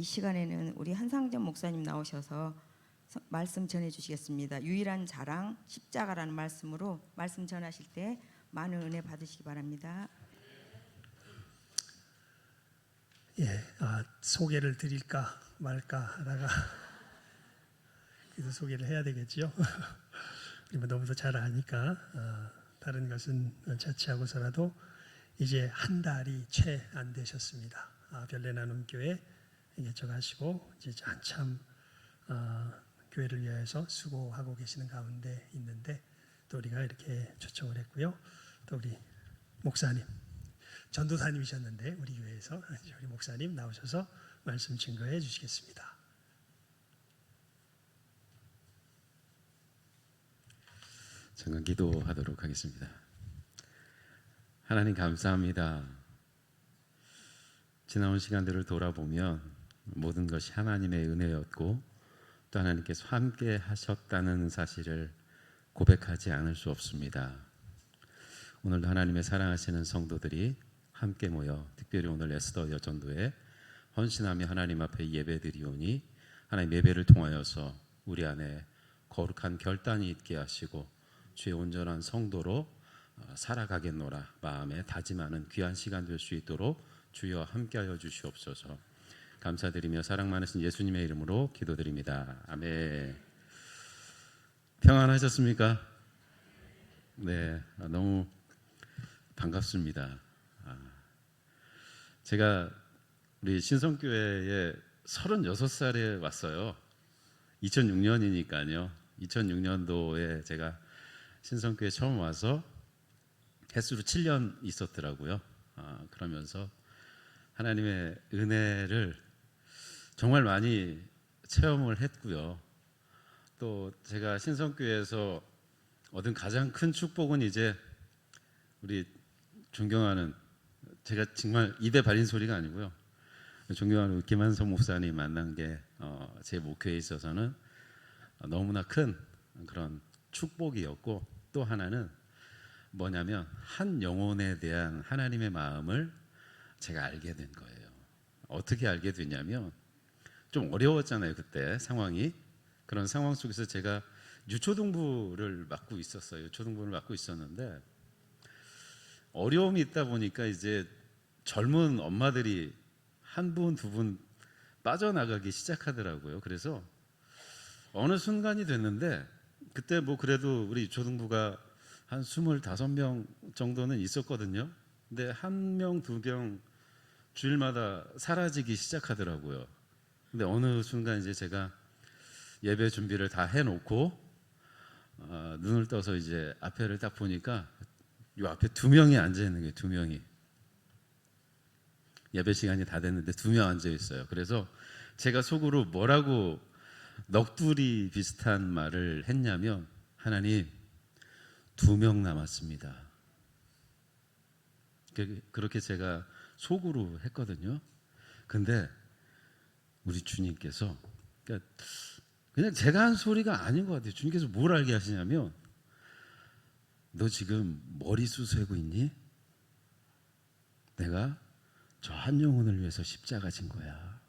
이 시간에는 우리 한상전 목사님 나오셔서 말씀 전해 주시겠습니다. 유일한 자랑 십자가라는 말씀으로 말씀 전하실 때 많은 은혜 받으시기 바랍니다. 소개를 드릴까 말까 하다가 그래도 소개를 해야 되겠죠. 너무도 잘 아니까 다른 것은 자취하고서라도 이제 한 달이 채 안 되셨습니다. 별내나눔교회 개척하시고 이제 한참 교회를 위해서 수고하고 계시는 가운데 있는데 또 우리가 이렇게 초청을 했고요. 또 우리 목사님 전도사님이셨는데 우리 교회에서 우리 목사님 나오셔서 말씀 증거해 주시겠습니다. 잠깐 기도하도록 하겠습니다. 하나님 감사합니다. 지나온 시간들을 돌아보면 모든 것이 하나님의 은혜였고 또 하나님께서 함께 하셨다는 사실을 고백하지 않을 수 없습니다. 오늘도 하나님의 사랑하시는 성도들이 함께 모여 특별히 오늘 에스더 여전도에 헌신하며 하나님 앞에 예배드리오니 하나님 예배를 통하여서 우리 안에 거룩한 결단이 있게 하시고 주의 온전한 성도로 살아가겠노라 마음에 다짐하는 귀한 시간 될 수 있도록 주여 함께하여 주시옵소서. 감사드리며 사랑 많으신 예수님의 이름으로 기도드립니다. 아멘. 평안하셨습니까? 네, 너무 반갑습니다. 제가 우리 신성교회에 36살에 왔어요. 2006년이니까요. 2006년도에 제가 신성교회 처음 와서 횟수로 7년 있었더라고요. 그러면서 하나님의 은혜를 정말 많이 체험을 했고요. 또 제가 신성교회에서 얻은 가장 큰 축복은 이제 우리 존경하는, 제가 정말 입에 발린 소리가 아니고요, 존경하는 김한성 목사님 만난 게 제 목회에 있어서는 너무나 큰 그런 축복이었고, 또 하나는 뭐냐면 한 영혼에 대한 하나님의 마음을 제가 알게 된 거예요. 어떻게 알게 됐냐면 좀 어려웠잖아요, 그때 상황이. 그런 상황 속에서 제가 유초등부를 맡고 있었어요. 유초등부를 맡고 있었는데 어려움이 있다 보니까 이제 젊은 엄마들이 한 분, 두 분 빠져나가기 시작하더라고요. 그래서 어느 순간이 됐는데 그때 뭐 그래도 우리 유초등부가 한 25명 정도는 있었거든요. 근데 한 명, 두 명 주일마다 사라지기 시작하더라고요. 근데 어느 순간 이제 제가 예배 준비를 다 해놓고 눈을 떠서 이제 앞에를 딱 보니까 이 앞에 2명이 앉아 있는 거예요. 2명이. 예배 시간이 다 됐는데 2명 앉아 있어요. 그래서 제가 속으로 뭐라고 넋두리 비슷한 말을 했냐면, 하나님 2명 남았습니다. 그렇게 제가 속으로 했거든요. 근데 우리 주님께서 그냥 제가 한 소리가 아닌 것 같아요. 주님께서 뭘 알게 하시냐면, 너 지금 머리숱 세고 있니? 내가 저 한 영혼을 위해서 십자가 진 거야.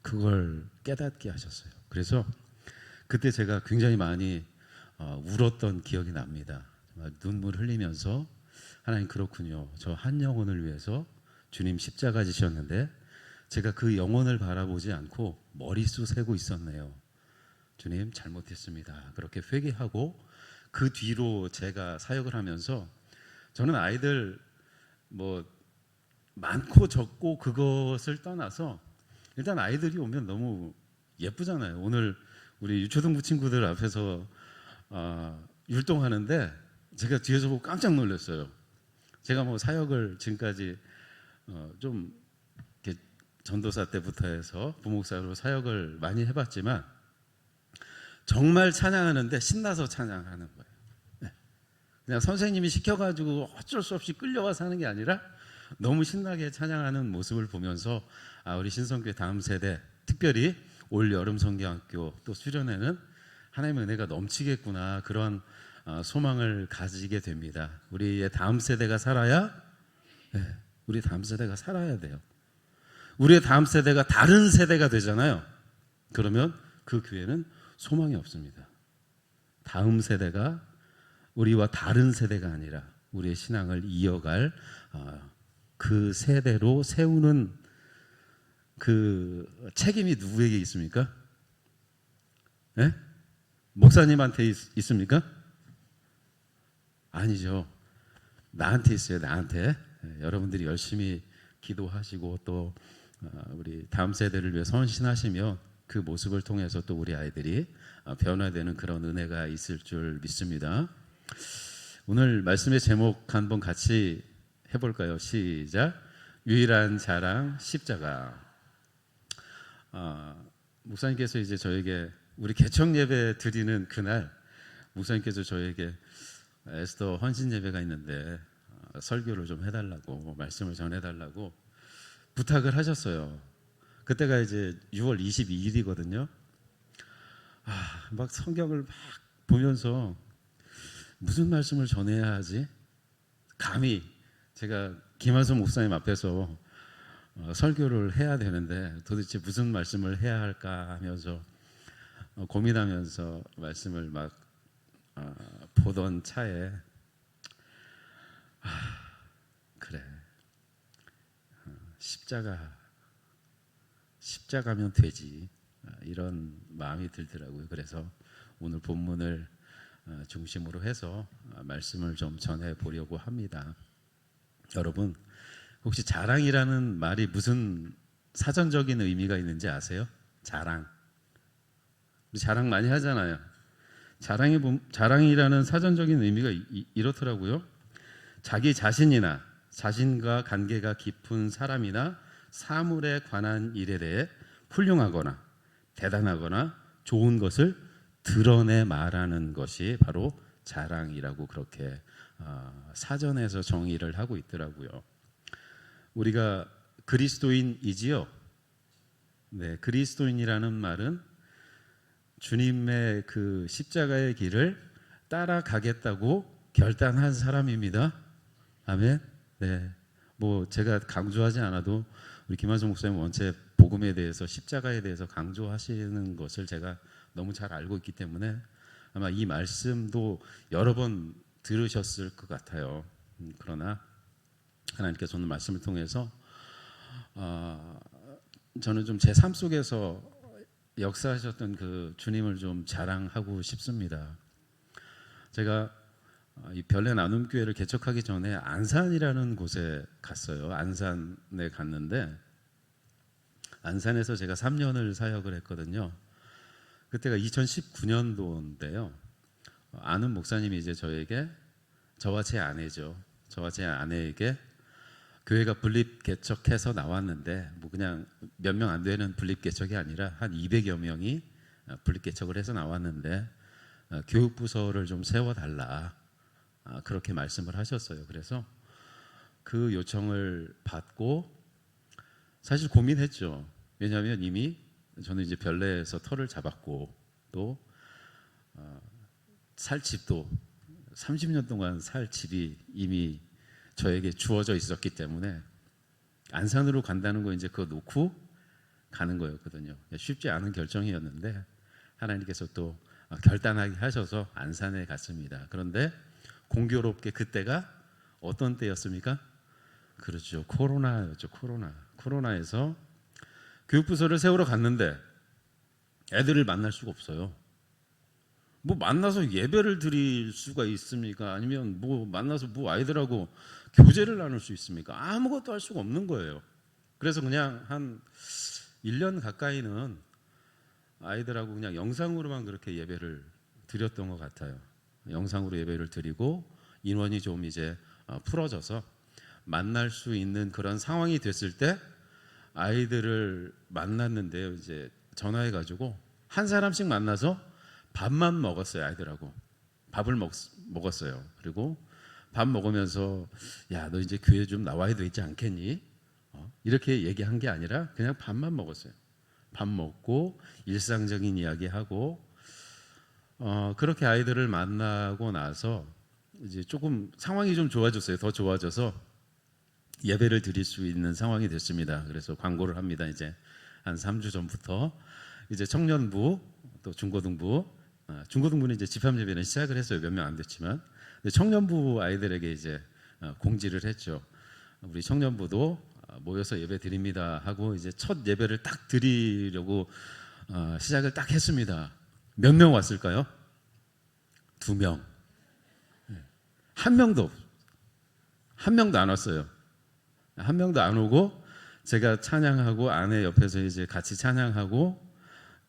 그걸 깨닫게 하셨어요. 그래서 그때 제가 굉장히 많이 울었던 기억이 납니다. 눈물 흘리면서 하나님, 그렇군요. 저 한 영혼을 위해서 주님 십자가 지셨는데 제가 그 영혼을 바라보지 않고 머리숱 세고 있었네요. 주님 잘못했습니다. 그렇게 회개하고 그 뒤로 제가 사역을 하면서, 저는 아이들 뭐 많고 적고 그것을 떠나서 일단 아이들이 오면 너무 예쁘잖아요. 오늘 우리 유초등부 친구들 앞에서 율동하는데 제가 뒤에서 보고 깜짝 놀랐어요. 제가 뭐 사역을 지금까지 좀 이렇게 전도사 때부터 해서 부목사로 사역을 많이 해봤지만 정말 찬양하는데 신나서 찬양하는 거예요. 네. 그냥 선생님이 시켜가지고 어쩔 수 없이 끌려와서 하는 게 아니라 너무 신나게 찬양하는 모습을 보면서 우리 신성교회 다음 세대, 특별히 올 여름 성경학교 또 수련회는 하나님의 은혜가 넘치겠구나, 그런 소망을 가지게 됩니다. 우리의 다음 세대가 살아야, 우리 다음 세대가 살아야 돼요. 우리의 다음 세대가 다른 세대가 되잖아요. 그러면 그 교회는 소망이 없습니다. 다음 세대가 우리와 다른 세대가 아니라 우리의 신앙을 이어갈 그 세대로 세우는 그 책임이 누구에게 있습니까? 네? 목사님한테 있습니까? 아니죠. 나한테 있어요. 나한테. 여러분들이 열심히 기도하시고 또 우리 다음 세대를 위해 헌신하시면 그 모습을 통해서 또 우리 아이들이 변화되는 그런 은혜가 있을 줄 믿습니다. 오늘 말씀의 제목 한번 같이 해볼까요? 시작. 유일한 자랑 십자가. 목사님께서 이제 저에게 우리 개척 예배 드리는 그날 목사님께서 저에게 에스더 헌신 예배가 있는데 설교를 좀 해달라고 말씀을 전해달라고 부탁을 하셨어요. 그때가 이제 6월 22일이거든요. 막 성경을 막 보면서 무슨 말씀을 전해야 하지? 감히 제가 김한선 목사님 앞에서 설교를 해야 되는데 도대체 무슨 말씀을 해야 할까 하면서 고민하면서 말씀을 막 보던 차에 그래 십자가면 되지 이런 마음이 들더라고요. 그래서 오늘 본문을 중심으로 해서 말씀을 좀 전해 보려고 합니다. 여러분 혹시 자랑이라는 말이 무슨 사전적인 의미가 있는지 아세요? 자랑. 우리 자랑 많이 하잖아요. 자랑이라는 사전적인 의미가 이렇더라고요. 자기 자신이나 자신과 관계가 깊은 사람이나 사물에 관한 일에 대해 훌륭하거나 대단하거나 좋은 것을 드러내 말하는 것이 바로 자랑이라고 그렇게 사전에서 정의를 하고 있더라고요. 우리가 그리스도인이지요. 네, 그리스도인이라는 말은 주님의 그 십자가의 길을 따라가겠다고 결단한 사람입니다. 아멘. 네, 뭐 제가 강조하지 않아도 우리 김한성 목사님 원체 복음에 대해서 십자가에 대해서 강조하시는 것을 제가 너무 잘 알고 있기 때문에 아마 이 말씀도 여러 번 들으셨을 것 같아요. 그러나 하나님께서 오늘 말씀을 통해서 저는 좀 제 삶 속에서 역사하셨던 그 주님을 좀 자랑하고 싶습니다. 제가 이 별내 나눔교회를 개척하기 전에 안산이라는 곳에 갔어요. 안산에 갔는데 안산에서 제가 3년을 사역을 했거든요. 그때가 2019년도인데요. 아는 목사님이 이제 저와 제 아내에게 교회가 분립 개척해서 나왔는데 뭐 그냥 몇 명 안 되는 분립 개척이 아니라 한 200여 명이 분립 개척을 해서 나왔는데 교육부서를 좀 세워달라 그렇게 말씀을 하셨어요. 그래서 그 요청을 받고 사실 고민했죠. 왜냐하면 이미 저는 이제 별내에서 터를 잡았고 또 살 집도 30년 동안 살 집이 이미 저에게 주어져 있었기 때문에 안산으로 간다는 거 이제 그거 놓고 가는 거였거든요. 쉽지 않은 결정이었는데 하나님께서 또 결단하게 하셔서 안산에 갔습니다. 그런데 공교롭게 그때가 어떤 때였습니까? 그렇죠. 코로나였죠. 코로나에서 교육부서를 세우러 갔는데 애들을 만날 수가 없어요. 뭐 만나서 예배를 드릴 수가 있습니까? 아니면 뭐 만나서 뭐 아이들하고 교제를 나눌 수 있습니까? 아무것도 할 수가 없는 거예요. 그래서 그냥 한 1년 가까이는 아이들하고 그냥 영상으로만 그렇게 예배를 드렸던 것 같아요. 영상으로 예배를 드리고 인원이 좀 이제 풀어져서 만날 수 있는 그런 상황이 됐을 때 아이들을 만났는데요. 이제 전화해가지고 한 사람씩 만나서 밥만 먹었어요. 아이들하고 밥을 먹었어요. 그리고 밥 먹으면서 야, 너 이제 교회 좀 나와야 되지 않겠니? 이렇게 얘기한 게 아니라 그냥 밥만 먹었어요. 밥 먹고 일상적인 이야기하고 그렇게 아이들을 만나고 나서 이제 조금 상황이 좀 좋아졌어요. 더 좋아져서 예배를 드릴 수 있는 상황이 됐습니다. 그래서 광고를 합니다. 이제 한 3주 전부터 이제 청년부 또 중고등부, 중고등부는 이제 집합 예배는 시작을 했어요. 몇 명 안 됐지만 청년부 아이들에게 이제 공지를 했죠. 우리 청년부도 모여서 예배 드립니다 하고 이제 첫 예배를 딱 드리려고 시작을 딱 했습니다. 몇 명 왔을까요? 2명. 한 명도 안 왔어요. 한 명도 안 오고 제가 찬양하고 아내 옆에서 이제 같이 찬양하고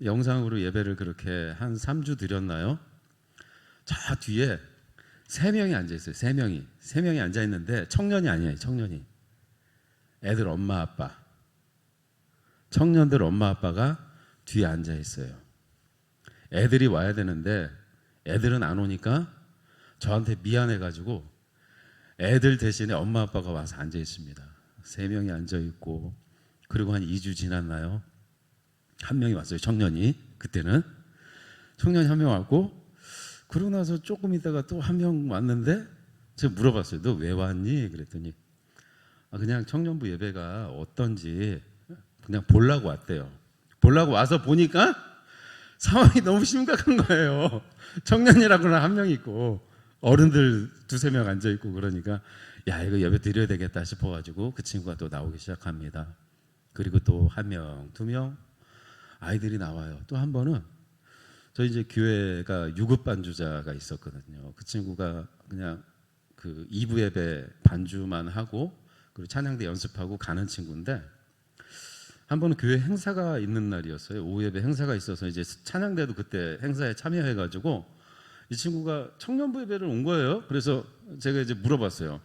영상으로 예배를 그렇게 한 3주 드렸나요? 저 뒤에 3명이 앉아 있어요. 3명이 앉아 있는데 청년이 아니에요. 청년이. 애들 엄마 아빠. 청년들 엄마 아빠가 뒤에 앉아 있어요. 애들이 와야 되는데 애들은 안 오니까 저한테 미안해 가지고 애들 대신에 엄마 아빠가 와서 앉아 있습니다. 3명이 앉아 있고 그리고 한 2주 지났나요? 한 명이 왔어요. 청년이. 그때는 청년이 한 명 왔고 그러고 나서 조금 있다가 또 한 명 왔는데 제가 물어봤어요. 너 왜 왔니? 그랬더니 그냥 청년부 예배가 어떤지 그냥 보려고 왔대요. 보려고 와서 보니까 상황이 너무 심각한 거예요. 청년이라고는 한 명 있고 어른들 2-3명 앉아 있고 그러니까 야 이거 예배 드려야 되겠다 싶어가지고 그 친구가 또 나오기 시작합니다. 그리고 또 1명, 2명 아이들이 나와요. 또 한 번은 저희 이제 교회가 유급 반주자가 있었거든요. 그 친구가 그냥 그 2부 예배 반주만 하고 그리고 찬양대 연습하고 가는 친구인데 한 번은 교회 행사가 있는 날이었어요. 오후 예배 행사가 있어서 이제 찬양대도 그때 행사에 참여해가지고 이 친구가 청년부 예배를 온 거예요. 그래서 제가 이제 물어봤어요.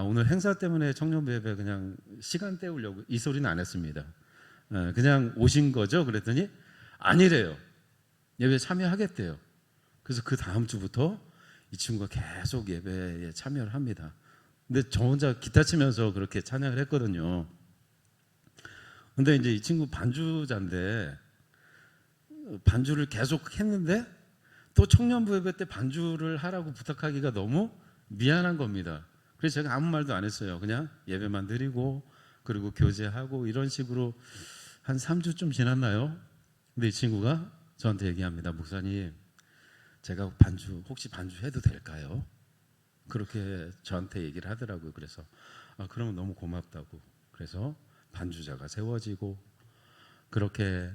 오늘 행사 때문에 청년부 예배 그냥 시간 때우려고 이 소리는 안 했습니다. 그냥 오신 거죠? 그랬더니 아니래요. 예배에 참여하겠대요. 그래서 그 다음 주부터 이 친구가 계속 예배에 참여를 합니다. 근데 저 혼자 기타 치면서 그렇게 찬양을 했거든요. 근데 이제 이 친구 반주자인데 반주를 계속 했는데 또 청년부 예배 때 반주를 하라고 부탁하기가 너무 미안한 겁니다. 그래서 제가 아무 말도 안 했어요. 그냥 예배만 드리고 그리고 교제하고 이런 식으로 한 3주쯤 지났나요? 근데 이 친구가 저한테 얘기합니다. 목사님, 제가 혹시 반주해도 될까요? 그렇게 저한테 얘기를 하더라고요. 그래서 그러면 너무 고맙다고. 그래서 반주자가 세워지고 그렇게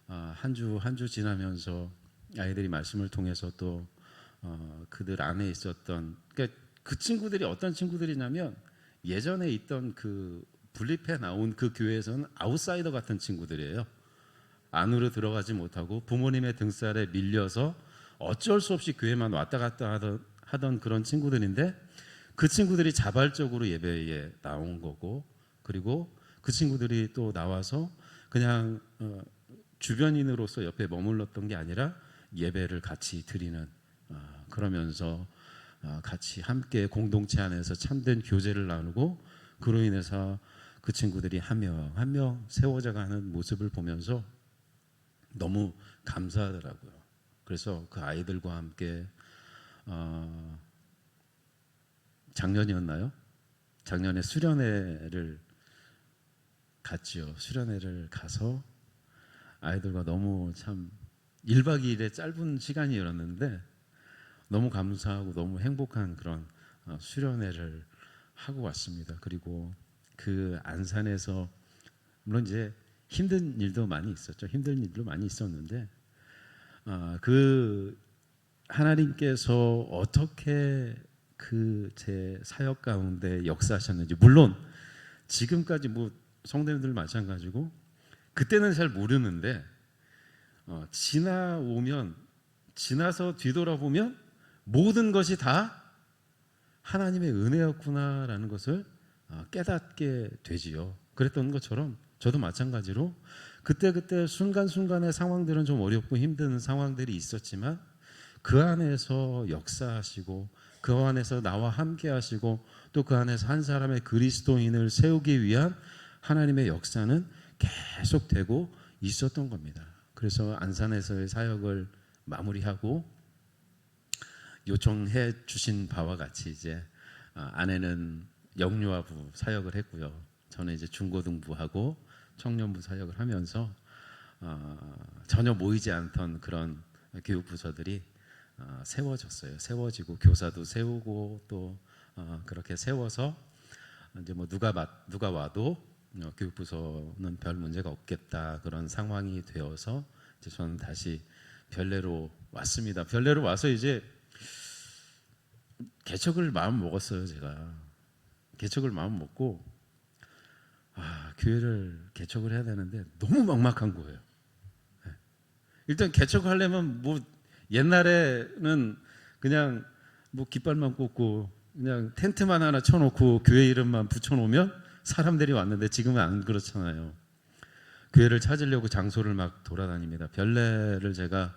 한 주 지나면서 아이들이 말씀을 통해서 또 그들 안에 있었던 그러니까 그 친구들이 어떤 친구들이냐면 예전에 있던 그 분립해 나온 그 교회에서는 아웃사이더 같은 친구들이에요. 안으로 들어가지 못하고 부모님의 등살에 밀려서 어쩔 수 없이 교회만 왔다 갔다 하던 그런 친구들인데 그 친구들이 자발적으로 예배에 나온 거고 그리고 그 친구들이 또 나와서 그냥 주변인으로서 옆에 머물렀던 게 아니라 예배를 같이 드리는 그러면서 같이 함께 공동체 안에서 참된 교제를 나누고 그로 인해서 그 친구들이 한 명 한 명 세워져 가는 모습을 보면서 너무 감사하더라고요. 그래서 그 아이들과 함께 작년이었나요? 작년에 수련회를 갔지요. 수련회를 가서 아이들과 너무 참 1박 2일의 짧은 시간이었는데 너무 감사하고 너무 행복한 그런 수련회를 하고 왔습니다. 그리고 그 안산에서 물론 이제 힘든 일도 많이 있었죠. 힘든 일도 많이 있었는데 그 하나님께서 어떻게 그 제 사역 가운데 역사하셨는지 물론 지금까지 뭐 성도님들 마찬가지고 그때는 잘 모르는데 지나서 뒤돌아보면 모든 것이 다 하나님의 은혜였구나라는 것을 깨닫게 되지요. 그랬던 것처럼 저도 마찬가지로 그때 순간순간의 상황들은 좀 어렵고 힘든 상황들이 있었지만 그 안에서 역사하시고 그 안에서 나와 함께 하시고 또 그 안에서 한 사람의 그리스도인을 세우기 위한 하나님의 역사는 계속되고 있었던 겁니다. 그래서 안산에서의 사역을 마무리하고 요청해 주신 바와 같이 이제 아내는 영유아부 사역을 했고요. 저는 이제 중고등부하고 청년부 사역을 하면서 전혀 모이지 않던 그런 교육부서들이 세워졌어요. 세워지고 교사도 세우고 또 그렇게 세워서 이제 뭐 누가 와도 교육부서는 별 문제가 없겠다 그런 상황이 되어서 이제 저는 다시 별내로 왔습니다. 별내로 와서 이제 개척을 마음 먹었어요. 제가 개척을 마음 먹고 교회를 개척을 해야 되는데 너무 막막한 거예요. 일단 개척하려면 뭐 옛날에는 그냥 뭐 깃발만 꽂고 그냥 텐트만 하나 쳐놓고 교회 이름만 붙여놓으면 사람들이 왔는데 지금은 안 그렇잖아요. 교회를 찾으려고 장소를 막 돌아다닙니다. 별내를 제가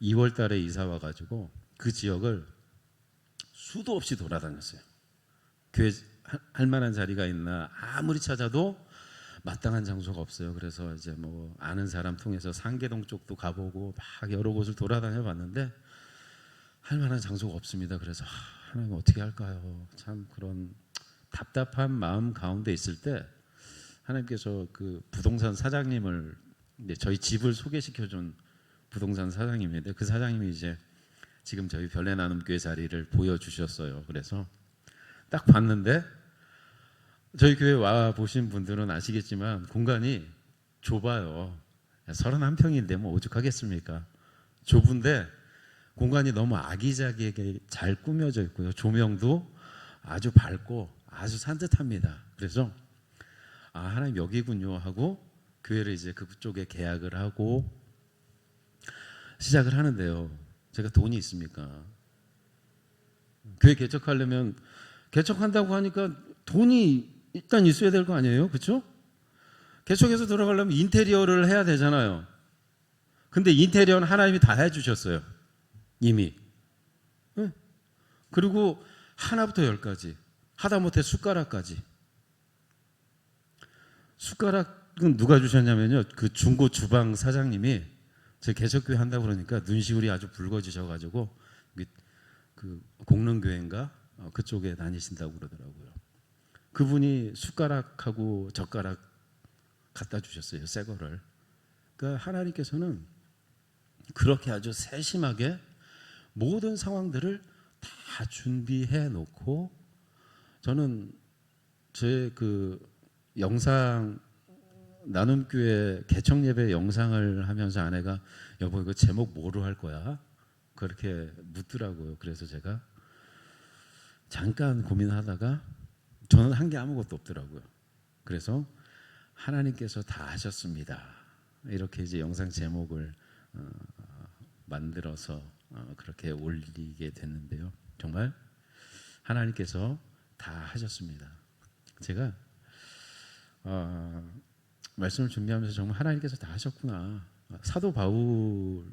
2월 달에 이사 와가지고 그 지역을 수도 없이 돌아다녔어요. 교회 할 만한 자리가 있나 아무리 찾아도 마땅한 장소가 없어요. 그래서 이제 뭐 아는 사람 통해서 상계동 쪽도 가보고 막 여러 곳을 돌아다녀 봤는데 할 만한 장소가 없습니다. 그래서 하나님 어떻게 할까요? 참 그런 답답한 마음 가운데 있을 때 하나님께서 그 부동산 사장님을 이제 저희 집을 소개시켜준 부동산 사장님인데 그 사장님이 이제 지금 저희 별내나눔교회 자리를 보여주셨어요. 그래서 딱 봤는데 저희 교회 와 보신 분들은 아시겠지만 공간이 좁아요. 31평인데 뭐 오죽하겠습니까? 좁은데 공간이 너무 아기자기하게 잘 꾸며져 있고요. 조명도 아주 밝고 아주 산뜻합니다. 그래서 하나님 여기군요 하고 교회를 이제 그쪽에 계약을 하고 시작을 하는데요. 제가 돈이 있습니까? 교회 개척하려면 개척한다고 하니까 돈이 일단 있어야 될 거 아니에요? 그렇죠? 개척해서 들어가려면 인테리어를 해야 되잖아요. 근데 인테리어는 하나님이 다 해주셨어요. 이미. 네. 그리고 하나부터 열까지 하다못해 숟가락까지. 숟가락은 누가 주셨냐면요. 그 중고 주방 사장님이 제 개척교회 한다고 그러니까 눈시울이 아주 붉어지셔가지고 그 공릉교회인가 그쪽에 다니신다고 그러더라고요. 그분이 숟가락하고 젓가락 갖다 주셨어요. 새 거를. 그러니까 하나님께서는 그렇게 아주 세심하게 모든 상황들을 다 준비해 놓고 저는 제 그 영상 나눔교회 개척 예배 영상을 하면서 아내가 여보 이거 제목 뭐로 할 거야? 그렇게 묻더라고요. 그래서 제가 잠깐 고민하다가 저는 한 게 아무것도 없더라고요. 그래서 하나님께서 다 하셨습니다. 이렇게 이제 영상 제목을 만들어서 그렇게 올리게 됐는데요. 정말 하나님께서 다 하셨습니다. 제가 말씀을 준비하면서 정말 하나님께서 다 하셨구나. 사도 바울이라는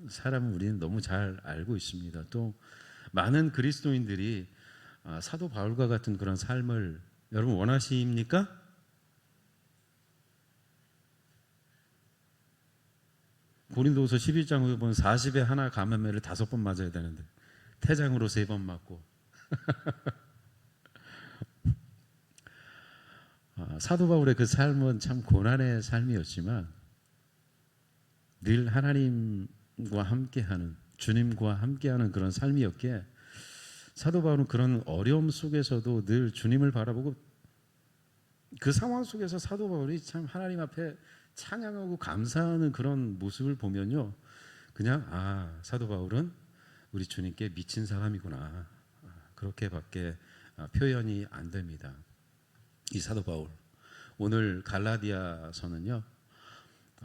사람은 우리는 너무 잘 알고 있습니다. 또 많은 그리스도인들이 사도 바울과 같은 그런 삶을 여러분 원하십니까? 고린도후서 11장에 보면 40에 하나 감염매를 5번 맞아야 되는데 태장으로 3번 맞고 사도 바울의 그 삶은 참 고난의 삶이었지만 늘 하나님과 함께하는 주님과 함께하는 그런 삶이었기에 사도 바울은 그런 어려움 속에서도 늘 주님을 바라보고 그 상황 속에서 사도 바울이 참 하나님 앞에 찬양하고 감사하는 그런 모습을 보면요 그냥 사도 바울은 우리 주님께 미친 사람이구나 그렇게밖에 표현이 안 됩니다. 이 사도 바울 오늘 갈라디아서는요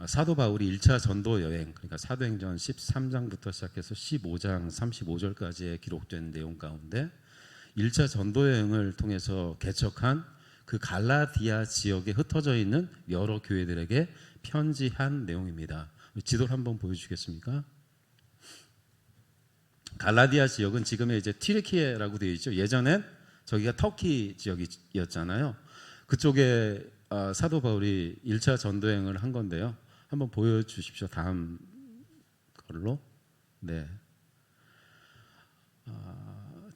사도 바울이 1차 전도 여행 그러니까 사도행전 13장부터 시작해서 15장 35절까지에 기록된 내용 가운데 1차 전도 여행을 통해서 개척한 그 갈라디아 지역에 흩어져 있는 여러 교회들에게 편지한 내용입니다. 지도를 한번 보여주시겠습니까? 갈라디아 지역은 지금의 이제 튀르키예라고 되어 있죠. 예전엔 저기가 터키 지역이었잖아요. 그쪽에 사도 바울이 1차 전도행을 한 건데요. 한번 보여주십시오. 다음 걸로. 네.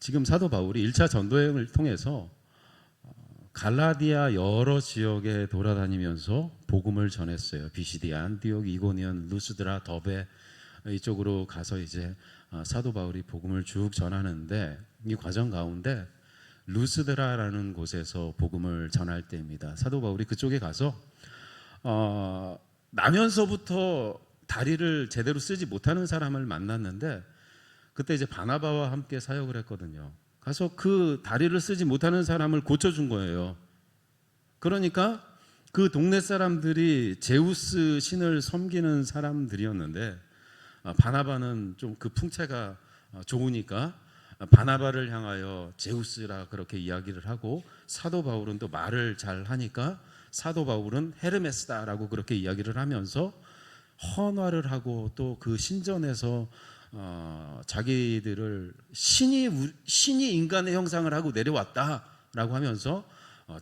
지금 사도 바울이 1차 전도여행을 통해서 갈라디아 여러 지역에 돌아다니면서 복음을 전했어요. 비시디아, 안디옥, 이고니온, 루스드라, 더베 이쪽으로 가서 이제 사도 바울이 복음을 쭉 전하는데, 이 과정 가운데 루스드라라는 곳에서 복음을 전할 때입니다. 사도 바울이 그쪽에 가서 나면서부터 다리를 제대로 쓰지 못하는 사람을 만났는데, 그때 이제 바나바와 함께 사역을 했거든요. 가서 그 다리를 쓰지 못하는 사람을 고쳐준 거예요. 그러니까 그 동네 사람들이 제우스 신을 섬기는 사람들이었는데, 바나바는 좀 그 풍채가 좋으니까 바나바를 향하여 제우스라 그렇게 이야기를 하고, 사도 바울은 또 말을 잘 하니까 사도 바울은 헤르메스다라고 그렇게 이야기를 하면서 헌화를 하고, 또 그 신전에서 자기들을 신이 인간의 형상을 하고 내려왔다라고 하면서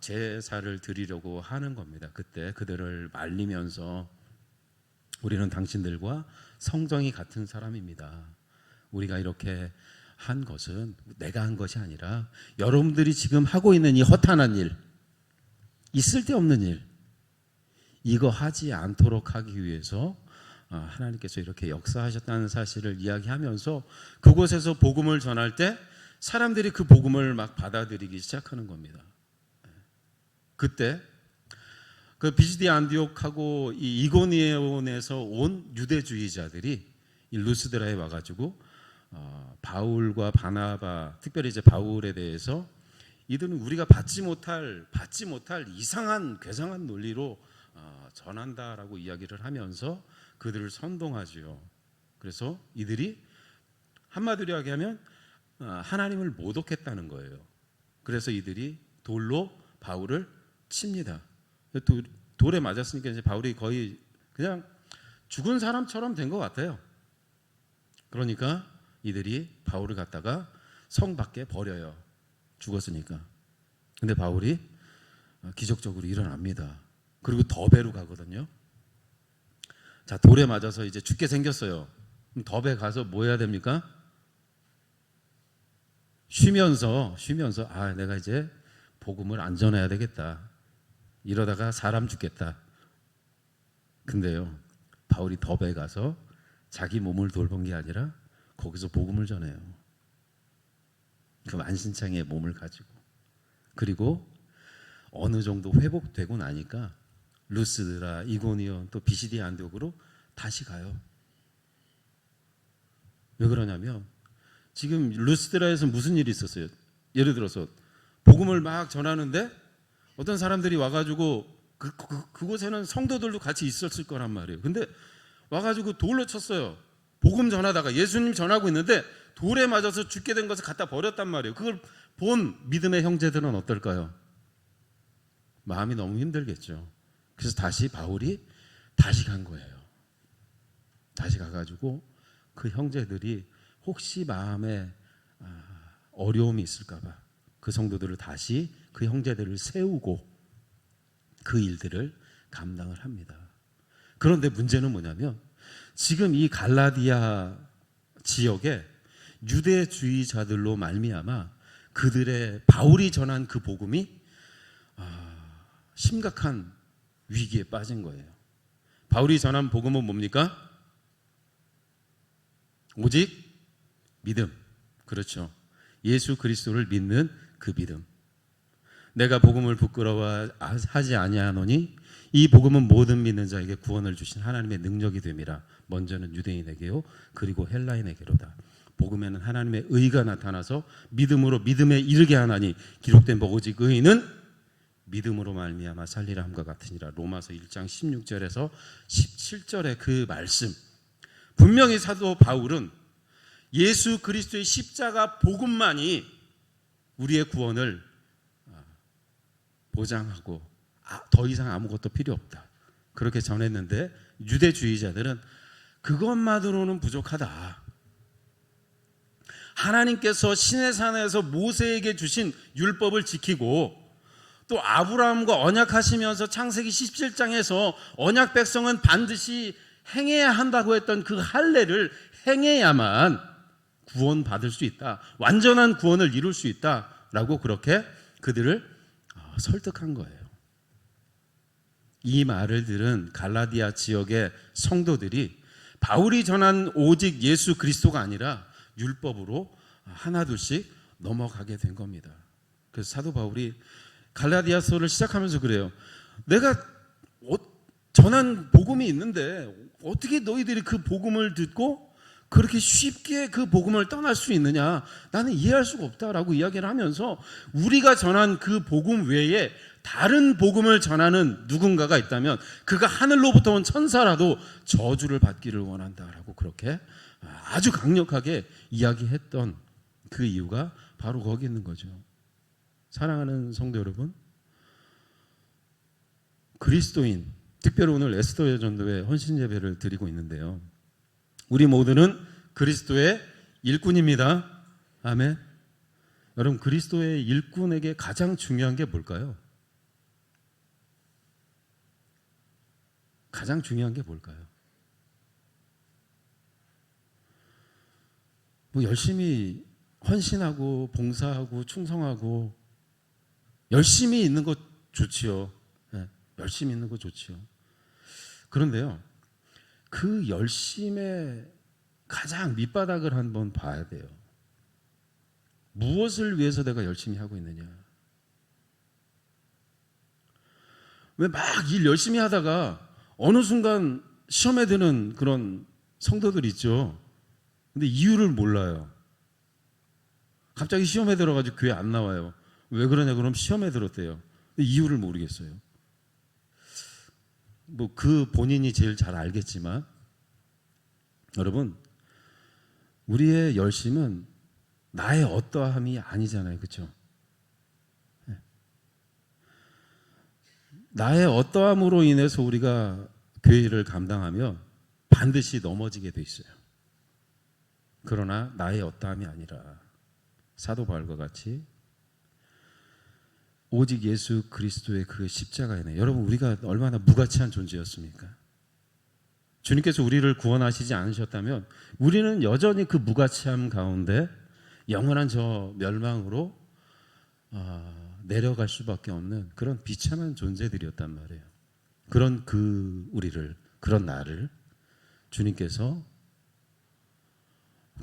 제사를 드리려고 하는 겁니다. 그때 그들을 말리면서 우리는 당신들과 성정이 같은 사람입니다. 우리가 이렇게 한 것은 내가 한 것이 아니라 여러분들이 지금 하고 있는 이 허탄한 일, 이 쓸데없는 일, 이거 하지 않도록 하기 위해서 하나님께서 이렇게 역사하셨다는 사실을 이야기하면서 그곳에서 복음을 전할 때 사람들이 그 복음을 막 받아들이기 시작하는 겁니다. 그때 그 비시디아 안디옥하고 이 이고니온에서 온 유대주의자들이 이 루스드라에 와가지고 바울과 바나바, 특별히 이제 바울에 대해서 이들은 우리가 받지 못할 이상한 괴상한 논리로 전한다라고 이야기를 하면서 그들을 선동하지요. 그래서 이들이 한마디로 이야기하면 하나님을 모독했다는 거예요. 그래서 이들이 돌로 바울을 칩니다. 돌에 맞았으니까 이제 바울이 거의 그냥 죽은 사람처럼 된 것 같아요. 그러니까 이들이 바울을 갖다가 성 밖에 버려요. 죽었으니까. 근데 바울이 기적적으로 일어납니다. 그리고 더베로 가거든요. 자, 돌에 맞아서 이제 죽게 생겼어요. 그럼 더베 가서 뭐 해야 됩니까? 쉬면서 내가 이제 복음을 안 전해야 되겠다. 이러다가 사람 죽겠다. 근데요, 바울이 더베에 가서 자기 몸을 돌본 게 아니라 거기서 복음을 전해요. 그 만신창이의 몸을 가지고. 그리고 어느 정도 회복되고 나니까 루스드라, 이고니온, 또 비시디아 안디옥으로 다시 가요. 왜 그러냐면 지금 루스드라에서 무슨 일이 있었어요? 예를 들어서 복음을 막 전하는데 어떤 사람들이 와가지고 그곳에는 성도들도 같이 있었을 거란 말이에요. 근데 와가지고 돌로 쳤어요. 복음 전하다가 예수님 전하고 있는데 돌에 맞아서 죽게 된 것을 갖다 버렸단 말이에요. 그걸 본 믿음의 형제들은 어떨까요? 마음이 너무 힘들겠죠. 그래서 다시 바울이 다시 간 거예요. 다시 가가지고 그 형제들이 혹시 마음에 어려움이 있을까 봐 그 성도들을 다시 그 형제들을 세우고 그 일들을 감당을 합니다. 그런데 문제는 뭐냐면 지금 이 갈라디아 지역에 유대주의자들로 말미암아 그들의 바울이 전한 그 복음이 심각한 위기에 빠진 거예요. 바울이 전한 복음은 뭡니까? 오직 믿음. 그렇죠. 예수 그리스도를 믿는 그 믿음. 내가 복음을 부끄러워하지 아니하노니 이 복음은 모든 믿는 자에게 구원을 주신 하나님의 능력이 됨이라. 먼저는 유대인에게요, 그리고 헬라인에게로다. 복음에는 하나님의 의가 나타나서 믿음으로 믿음에 이르게 하나니 기록된 바 오직 의인은 믿음으로 말미암아 살리라 함과 같으니라. 로마서 1장 16절에서 17절의 그 말씀. 분명히 사도 바울은 예수 그리스도의 십자가 복음만이 우리의 구원을 보장하고 더 이상 아무것도 필요 없다. 그렇게 전했는데 유대주의자들은 그것만으로는 부족하다. 하나님께서 시내산에서 모세에게 주신 율법을 지키고 또 아브라함과 언약하시면서 창세기 17장에서 언약 백성은 반드시 행해야 한다고 했던 그 할례를 행해야만 구원받을 수 있다. 완전한 구원을 이룰 수 있다라고 그렇게 그들을 설득한 거예요. 이 말을 들은 갈라디아 지역의 성도들이 바울이 전한 오직 예수 그리스도가 아니라 율법으로 하나둘씩 넘어가게 된 겁니다. 그래서 사도 바울이 갈라디아서를 시작하면서 그래요. 내가 전한 복음이 있는데 어떻게 너희들이 그 복음을 듣고 그렇게 쉽게 그 복음을 떠날 수 있느냐? 나는 이해할 수가 없다라고 이야기를 하면서 우리가 전한 그 복음 외에 다른 복음을 전하는 누군가가 있다면 그가 하늘로부터 온 천사라도 저주를 받기를 원한다라고 그렇게 아주 강력하게 이야기했던 그 이유가 바로 거기 있는 거죠. 사랑하는 성도 여러분, 그리스도인, 특별히 오늘 에스더 여전도회 헌신 예배를 드리고 있는데요. 우리 모두는 그리스도의 일꾼입니다. 아멘. 여러분, 그리스도의 일꾼에게 가장 중요한 게 뭘까요? 가장 중요한 게 뭘까요? 뭐 열심히 헌신하고 봉사하고 충성하고 열심히 있는 것 좋지요. 네, 열심히 있는 것 좋지요. 그런데요, 그 열심의 가장 밑바닥을 한번 봐야 돼요. 무엇을 위해서 내가 열심히 하고 있느냐? 왜 막 일 열심히 하다가 어느 순간 시험에 드는 그런 성도들 있죠. 근데 이유를 몰라요. 갑자기 시험에 들어가지고 교회 안 나와요. 왜 그러냐? 그럼 시험에 들었대요. 근데 이유를 모르겠어요. 뭐 그 본인이 제일 잘 알겠지만, 여러분, 우리의 열심은 나의 어떠함이 아니잖아요. 그렇죠? 나의 어떠함으로 인해서 우리가 교회 일을 감당하면 반드시 넘어지게 돼 있어요. 그러나 나의 어떠함이 아니라 사도 바울과 같이 오직 예수 그리스도의 그 십자가이네. 여러분, 우리가 얼마나 무가치한 존재였습니까? 주님께서 우리를 구원하시지 않으셨다면 우리는 여전히 그 무가치함 가운데 영원한 저 멸망으로 내려갈 수밖에 없는 그런 비참한 존재들이었단 말이에요. 그런 우리를, 그런 나를 주님께서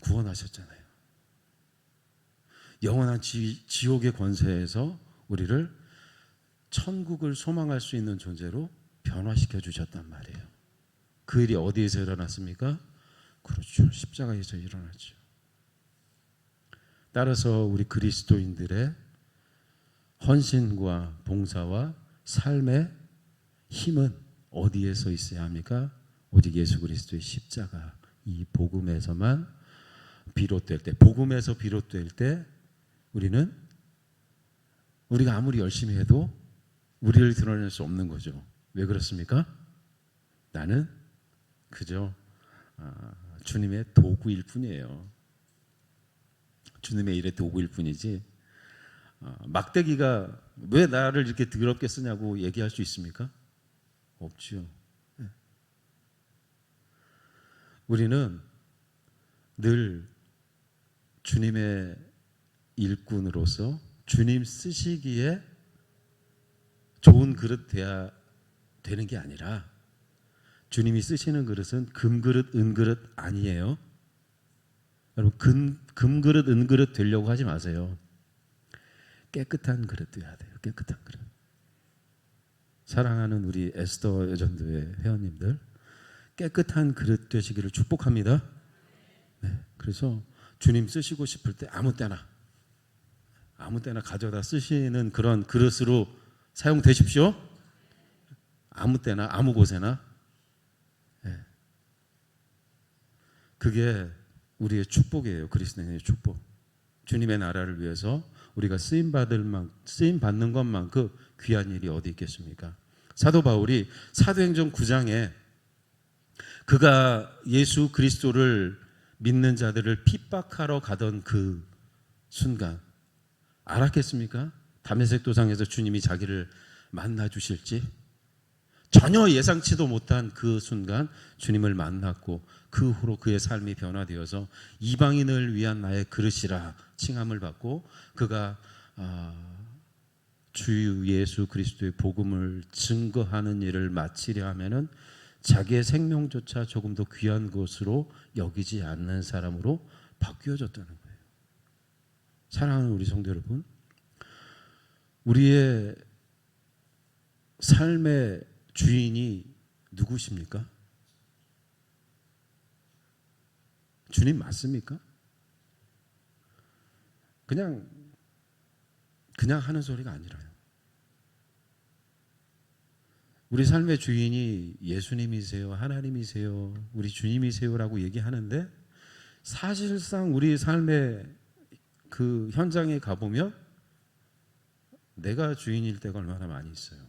구원하셨잖아요. 영원한 지옥의 권세에서 우리를 천국을 소망할 수 있는 존재로 변화시켜 주셨단 말이에요. 그 일이 어디에서 일어났습니까? 그렇죠. 십자가에서 일어났죠. 따라서 우리 그리스도인들의 헌신과 봉사와 삶의 힘은 어디에서 있어야 합니까? 오직 예수 그리스도의 십자가, 이 복음에서만 비롯될 때, 복음에서 비롯될 때 우리가 아무리 열심히 해도 우리를 드러낼 수 없는 거죠. 왜 그렇습니까? 나는 그저 주님의 도구일 뿐이에요. 주님의 일의 도구일 뿐이지 막대기가 왜 나를 이렇게 더럽게 쓰냐고 얘기할 수 있습니까? 없지요. 우리는 늘 주님의 일꾼으로서 주님 쓰시기에 좋은 그릇 돼야 되는 게 아니라 주님이 쓰시는 그릇은 금그릇, 은그릇 아니에요. 여러분, 금그릇, 은그릇 되려고 하지 마세요. 깨끗한 그릇 돼야 돼요. 깨끗한 그릇. 사랑하는 우리 에스더 여전도회 회원님들, 깨끗한 그릇 되시기를 축복합니다. 네, 그래서 주님 쓰시고 싶을 때 아무 때나 가져다 쓰시는 그런 그릇으로 사용되십시오. 아무 때나 아무 곳에나. 네. 그게 우리의 축복이에요. 그리스도인의 축복. 주님의 나라를 위해서 우리가 쓰임 받는 것만큼 귀한 일이 어디 있겠습니까? 사도 바울이 사도행전 9장에 그가 예수 그리스도를 믿는 자들을 핍박하러 가던 그 순간 알았겠습니까? 다메섹 도상에서 주님이 자기를 만나 주실지, 전혀 예상치도 못한 그 순간 주님을 만났고 그 후로 그의 삶이 변화되어서 이방인을 위한 나의 그릇이라 칭함을 받고 그가 주 예수 그리스도의 복음을 증거하는 일을 마치려 하면은 자기의 생명조차 조금 더 귀한 것으로 여기지 않는 사람으로 바뀌어졌다는 거예요. 사랑하는 우리 성도 여러분, 우리의 삶의 주인이 누구십니까? 주님 맞습니까? 그냥 하는 소리가 아니라요. 우리 삶의 주인이 예수님이세요, 하나님이세요, 우리 주님이세요라고 얘기하는데 사실상 우리 삶의 그 현장에 가보면 내가 주인일 때가 얼마나 많이 있어요.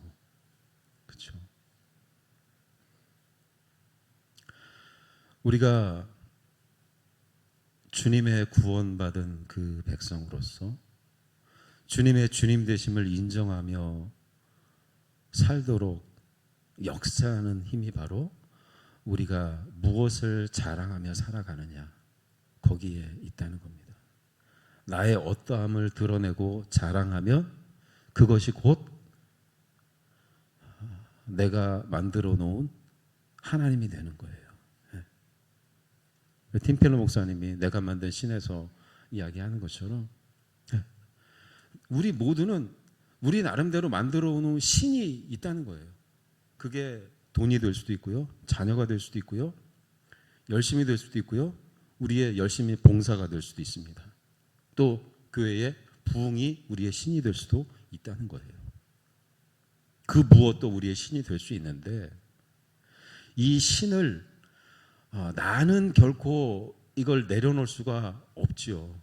그렇죠? 우리가 주님의 구원받은 그 백성으로서 주님의 주님 되심을 인정하며 살도록 역사하는 힘이 바로 우리가 무엇을 자랑하며 살아가느냐 거기에 있다는 겁니다. 나의 어떠함을 드러내고 자랑하면 그것이 곧 내가 만들어 놓은 하나님이 되는 거예요. 팀필러 목사님이 내가 만든 신에서 이야기하는 것처럼 우리 모두는 우리 나름대로 만들어 놓은 신이 있다는 거예요. 그게 돈이 될 수도 있고요, 자녀가 될 수도 있고요, 열심히 될 수도 있고요, 우리의 열심히 봉사가 될 수도 있습니다. 또 교회의 부흥이 우리의 신이 될 수도 있다는 거예요. 그 무엇도 우리의 신이 될 수 있는데 이 신을 나는 결코 이걸 내려놓을 수가 없지요.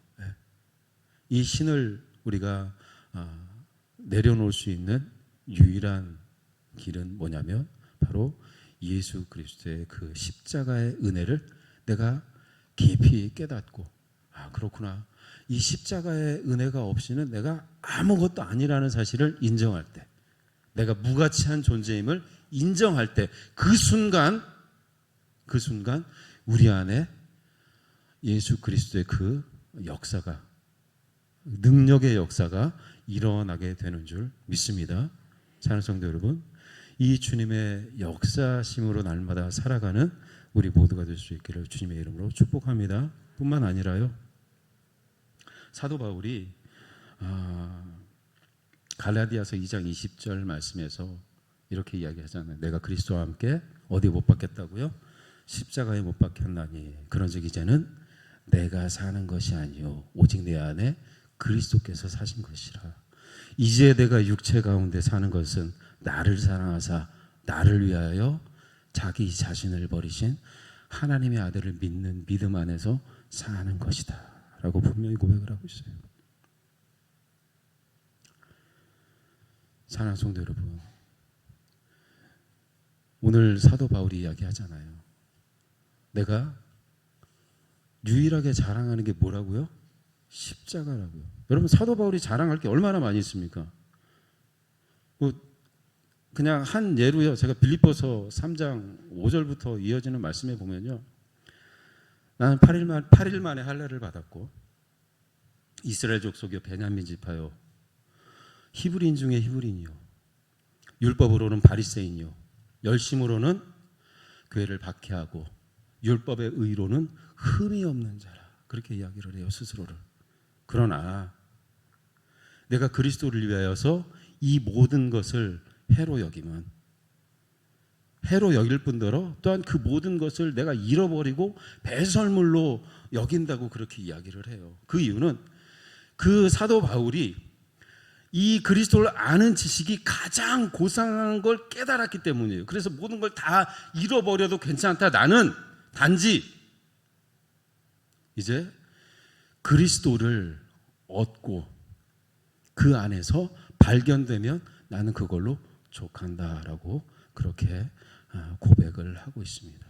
이 신을 우리가 내려놓을 수 있는 유일한 길은 뭐냐면 바로 예수 그리스도의 그 십자가의 은혜를 내가 깊이 깨닫고 그렇구나, 이 십자가의 은혜가 없이는 내가 아무것도 아니라는 사실을 인정할 때, 내가 무가치한 존재임을 인정할 때 그 순간 우리 안에 예수 그리스도의 그 역사가, 능력의 역사가 일어나게 되는 줄 믿습니다. 사랑하는 성도 여러분, 이 주님의 역사심으로 날마다 살아가는 우리 모두가 될 수 있기를 주님의 이름으로 축복합니다. 뿐만 아니라요, 사도 바울이 갈라디아서 2장 20절 말씀에서 이렇게 이야기하잖아요. 내가 그리스도와 함께 어디 못 박혔다고요? 십자가에 못 박혔나니 그런즉 이제는 내가 사는 것이 아니요 오직 내 안에 그리스도께서 사신 것이라. 이제 내가 육체 가운데 사는 것은 나를 사랑하사 나를 위하여 자기 자신을 버리신 하나님의 아들을 믿는 믿음 안에서 사는 것이다 라고 분명히 고백을 하고 있어요. 사랑하는 성도 여러분, 오늘 사도 바울이 이야기하잖아요. 내가 유일하게 자랑하는 게 뭐라고요? 십자가라고요. 여러분, 사도 바울이 자랑할 게 얼마나 많이 있습니까? 그냥 한 예로요, 제가 빌립보서 3장 5절부터 이어지는 말씀에 보면요, 나는 8일 만에 할례를 받았고 이스라엘 족속이요 베냐민 지파요 히브리인 중에 히브리인이요 율법으로는 바리새인이요 열심으로는 교회를 박해하고 율법의 의로는 흠이 없는 자라, 그렇게 이야기를 해요, 스스로를. 그러나 내가 그리스도를 위하여서 이 모든 것을 해로 여기면, 해로 여길 뿐더러 또한 그 모든 것을 내가 잃어버리고 배설물로 여긴다고 그렇게 이야기를 해요. 그 이유는 그 사도 바울이 이 그리스도를 아는 지식이 가장 고상한 걸 깨달았기 때문이에요. 그래서 모든 걸 다 잃어버려도 괜찮다. 나는 단지 이제 그리스도를 얻고 그 안에서 발견되면 나는 그걸로 족한다라고 그렇게 고백을 하고 있습니다.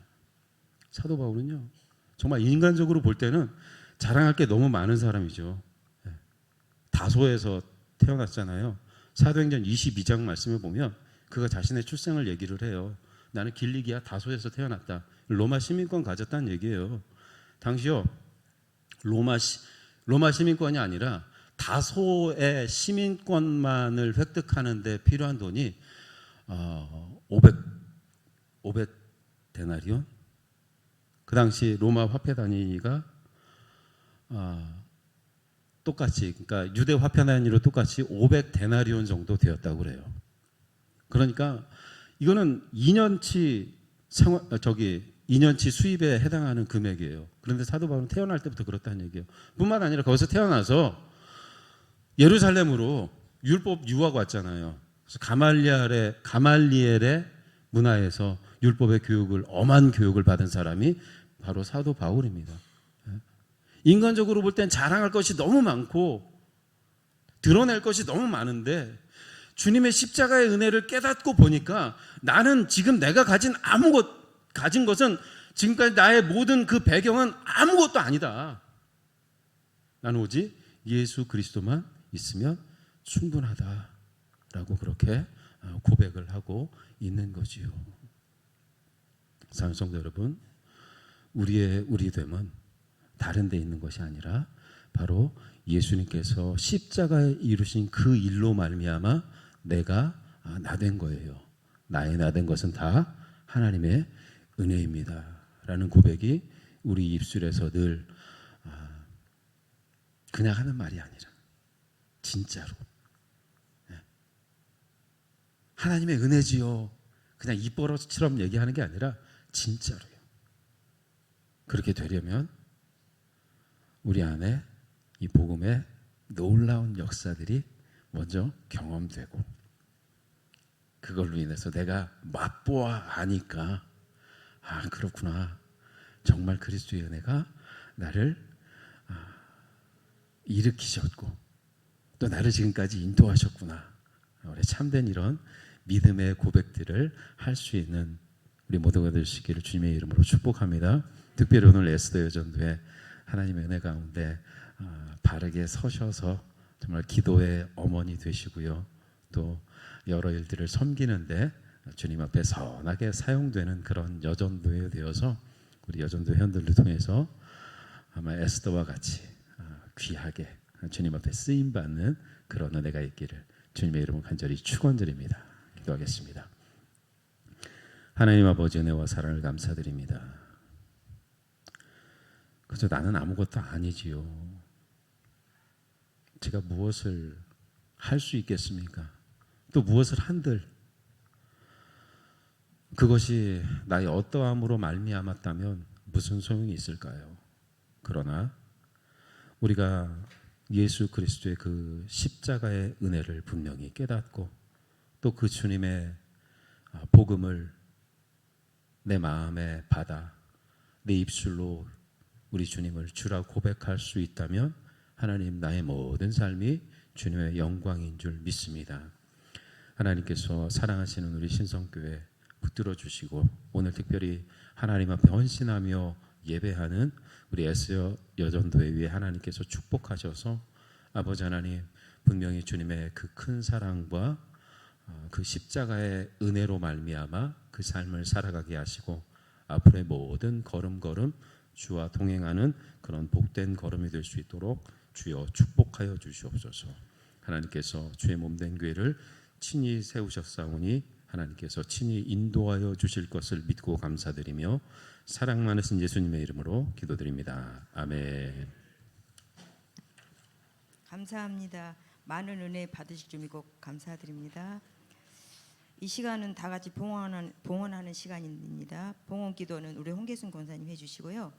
사도 바울은요, 정말 인간적으로 볼 때는 자랑할 게 너무 많은 사람이죠. 다소에서 태어났잖아요. 사도행전 22장 말씀을 보면 그가 자신의 출생을 얘기를 해요. 나는 길리기아 다소에서 태어났다. 로마 시민권 가졌다는 얘기예요. 당시요 로마 시민권이 아니라 다소의 시민권만을 획득하는 데 필요한 돈이 500 데나리온? 그 당시 로마 화폐 단위가 똑같이, 그러니까 유대 화폐 단위로 똑같이 500 데나리온 정도 되었다고 그래요. 그러니까 이거는 2년치 2년치 수입에 해당하는 금액이에요. 그런데 사도 바울은 태어날 때부터 그렇다는 얘기예요. 뿐만 아니라 거기서 태어나서 예루살렘으로 율법 유학 왔잖아요. 그래서 가말리엘의 문화에서 율법의 교육을, 엄한 교육을 받은 사람이 바로 사도 바울입니다. 인간적으로 볼 땐 자랑할 것이 너무 많고 드러낼 것이 너무 많은데 주님의 십자가의 은혜를 깨닫고 보니까 나는 지금 내가 가진 것은 지금까지 나의 모든 그 배경은 아무것도 아니다. 나는 오직 예수 그리스도만 있으면 충분하다라고 그렇게 고백을 하고 있는 거지요. 사랑하는 성도 여러분, 우리의 우리됨은 다른 데 있는 것이 아니라 바로 예수님께서 십자가에 이루신 그 일로 말미암아 내가 나된 거예요. 나의 나된 것은 다 하나님의 은혜입니다 라는 고백이 우리 입술에서 늘 그냥 하는 말이 아니라 진짜로 하나님의 은혜지요 그냥 입버릇처럼 얘기하는 게 아니라 진짜로요. 그렇게 되려면 우리 안에 이 복음의 놀라운 역사들이 먼저 경험되고 그걸로 인해서 내가 맛보아 아니까 그렇구나. 정말 그리스도의 은혜가 나를 일으키셨고 또 나를 지금까지 인도하셨구나. 우리 참된 이런 믿음의 고백들을 할 수 있는 우리 모두가 되시기를 주님의 이름으로 축복합니다. 특별히 오늘 에스더 여전도에 하나님의 은혜 가운데 바르게 서셔서 정말 기도의 어머니 되시고요. 또 여러 일들을 섬기는데 주님 앞에 선하게 사용되는 그런 여전도에 되어서 우리 여전도 회원들을 통해서 아마 에스더와 같이 귀하게 주님 앞에 쓰임받는 그런 은혜가 있기를 주님의 이름으로 간절히 축원드립니다. 기도하겠습니다. 하나님 아버지 은혜와 사랑을 감사드립니다. 그저 나는 아무것도 아니지요. 제가 무엇을 할 수 있겠습니까? 또 무엇을 한들 그것이 나의 어떠함으로 말미암았다면 무슨 소용이 있을까요? 그러나 우리가 예수 그리스도의 그 십자가의 은혜를 분명히 깨닫고 또 그 주님의 복음을 내 마음에 받아 내 입술로 우리 주님을 주라 고백할 수 있다면 하나님 나의 모든 삶이 주님의 영광인 줄 믿습니다. 하나님께서 사랑하시는 우리 신성교회 붙들어 주시고 오늘 특별히 하나님 앞에 헌신하며 예배하는 우리 에스더 여전도회 위에 하나님께서 축복하셔서 아버지 하나님 분명히 주님의 그 큰 사랑과 그 십자가의 은혜로 말미암아 그 삶을 살아가게 하시고 앞으로의 모든 걸음걸음 주와 동행하는 그런 복된 걸음이 될 수 있도록 주여 축복하여 주시옵소서. 하나님께서 주의 몸된 교회를 친히 세우셨사오니 하나님께서 친히 인도하여 주실 것을 믿고 감사드리며 사랑 많으신 예수님의 이름으로 기도드립니다. 아멘. 감사합니다. 많은 은혜 받으실 줄 믿고 감사드립니다. 이 시간은 다 같이 봉헌하는 시간입니다. 봉헌 기도는 우리 홍계순 권사님 해주시고요.